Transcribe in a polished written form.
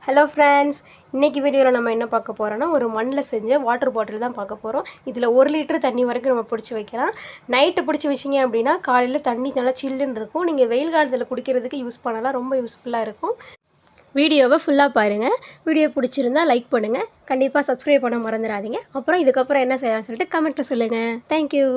Hello friends, இன்றைக்கி வீடியோவில் நம்ம என்ன பார்க்க போகிறோன்னா ஒரு மண்ணில் செஞ்ச வாட்டர் பாட்டில் தான் பார்க்க போகிறோம். இதில் 1 லிட்டர் தண்ணி வரைக்கும் நம்ம பிடிச்சி வைக்கலாம். நைட்டு பிடிச்சி வச்சிங்க அப்படின்னா காலையில் தண்ணி நல்லா சில்லுன்னு இருக்கும். நீங்கள் வெயில் காலத்தில் குடிக்கிறதுக்கு யூஸ் பண்ணலாம், ரொம்ப யூஸ்ஃபுல்லாக இருக்கும். வீடியோவை ஃபுல்லாக பாருங்கள். வீடியோ பிடிச்சிருந்தால் லைக் பண்ணுங்கள், கண்டிப்பாக சப்ஸ்கிரைப் பண்ண மறந்துடாதீங்க. அப்புறம் இதுக்கப்புறம் என்ன செய்யலாம்னு சொல்லிட்டு கமெண்ட்டில் சொல்லுங்கள். தேங்க்யூ.